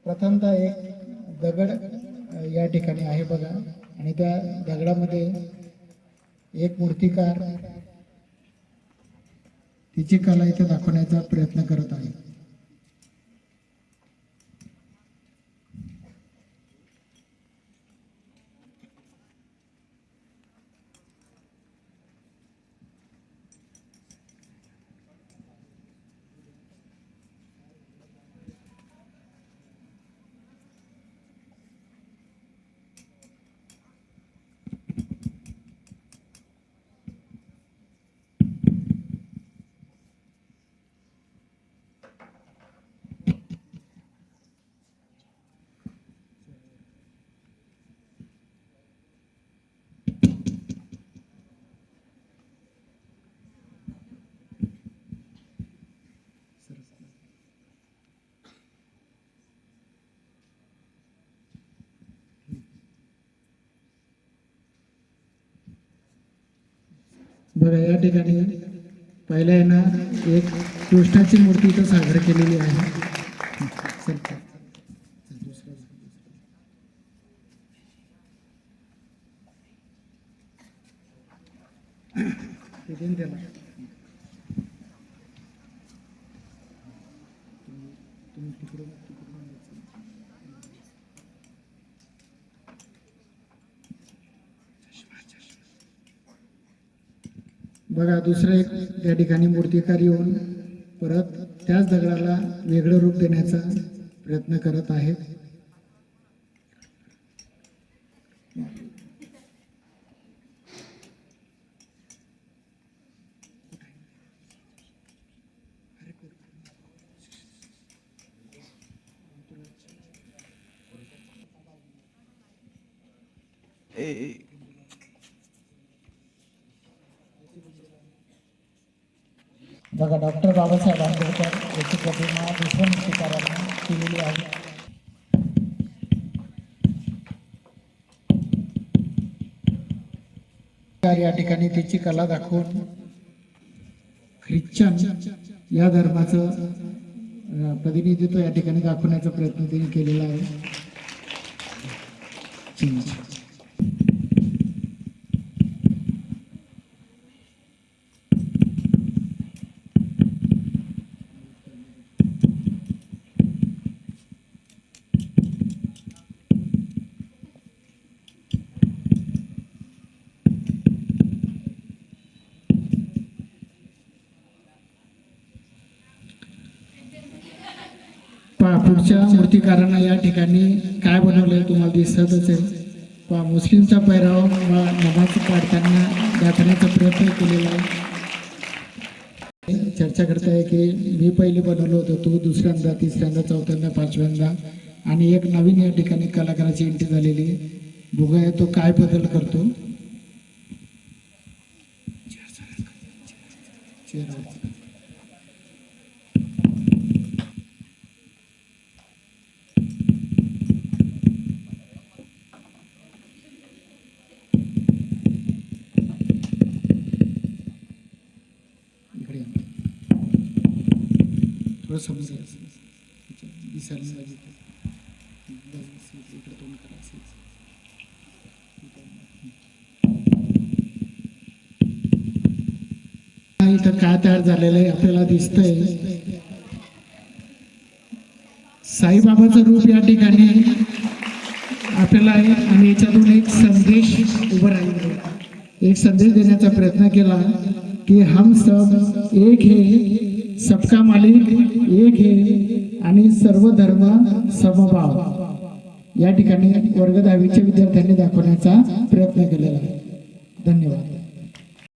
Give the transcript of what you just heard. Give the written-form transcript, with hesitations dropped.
प्रथमतः एक दगड या ठिकाणी आहे बघा, आणि त्या दगडामध्ये एक मूर्तिकार तिची कला इथे दाखवण्याचा प्रयत्न करत आहे. बघा, या ठिकाणी पहिल्या ना एक कृष्णाची मूर्ती इथं सादर केलेली आहे. बघा, दुसरं एक त्या ठिकाणी मूर्तिकार येऊन परत त्याच दगडाला वेगळं रूप देण्याचा प्रयत्न करत आहेत. बघा, डॉक्टर बाबासाहेब आंबेडकर याची प्रतिमा दुसऱ्या मूर्तिकारांनी केलेली आहे. या ठिकाणी तिची कला दाखवून ख्रिश्चन या धर्माचं प्रतिनिधित्व या ठिकाणी दाखवण्याचा प्रयत्न त्यांनी केलेला आहे. पुढच्या मूर्तिकारांना या ठिकाणी काय बनवलंय तुम्हाला दिसतच आहे. मुस्लिमचा पेहराव नमाज काढताना दाखवण्याचा प्रयत्न केलेला आहे. चर्चा करताय की मी पहिले बनवलं होतं, तू दुसऱ्यांदा, तिसऱ्यांदा, चौथ्यांदा, पाचव्यांदा, आणि एक नवीन या ठिकाणी कलाकाराची एंट्री झालेली आहे. बघूया तो काय बदल करतो. इथं काय तयार झालेलं आहे आपल्याला दिसतंय. साईबाबाचं रूप या ठिकाणी आपल्याला आहे, आणि याच्यातून एक संदेश उभं राहिला, एक संदेश देण्याचा प्रयत्न केला की हम सब एक है, सबका मालिक एक है, आणि सर्व धर्म समभाव या ठिकाणी वर्ग 10वीच्या विद्यार्थ्यांनी दाखवण्याचा प्रयत्न केलेला आहे. धन्यवाद.